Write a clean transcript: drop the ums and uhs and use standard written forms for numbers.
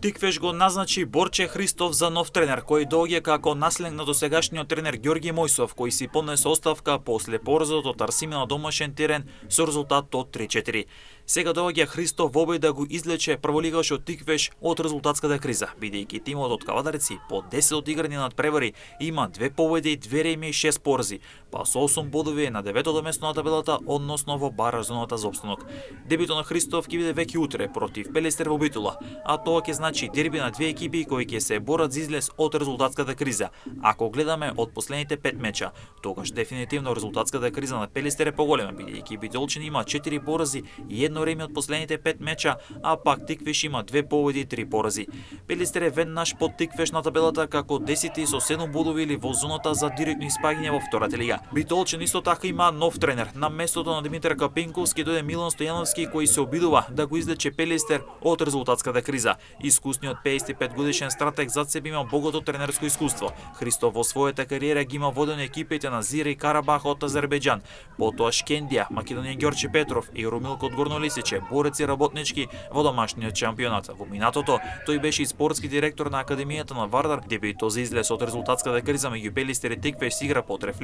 Тиквеш го назначи Борче Христов за нов тренер, кој доаѓа како наследник на досегашниот тренер Ѓорги Мојсов, кој си поднесе оставка после поразот од Арсими на домашен терен со резултат од 3-4. Сега доаѓа Христов во обид да го излече прволигашот Тиквеш од резултатската криза, бидејќи тимот од Кавадарци по 10 одиграни надпревари има 2 победи, 2 реми и 6 порази, па со 8 бодови е на 9-то место на табелата, односно во бар зоната за опстанок. Дебютот на Христов ќе биде веќе утре против Пелестер во Битола, а тоа ќе значи дерби на две екипи кои ќе се борат за излез од резултатската криза. Ако гледаме од последните 5 меча, тогаш дефинитивно резултатската криза на Пелестер е поголема, бидејќи битолчани има 4 порази и 1 реми од последните 5 меча, а пак Тиквеш има 2 победи и 3 порази. Пелестер е веднаш под Тиквеш на табелата како 10 со 7 бодови или во зоната за директно испаѓање во втората лига. Битолчан исто така има нов тренер. На местото на Димитар Капинковски дојде Милан Стојановски, кој се обидува да го излече Пелестер од резултатската криза. Искусниот 55 годишен стратег зад себе има богато тренерско искуство. Христов во својата кариера ги има водено екипите на Зира и Карабах од Азербејџан, потоа Шкендија, Македонија Ѓорче Петров и Румилко од Горно Лисиче, борец и работнички во домашниот шампионат. Во минатото тој беше и спортски директор на Академијата на Вардар, дебютот за излез од резултатската криза меѓу Пелестер и Тиквеш се игра под рефлектор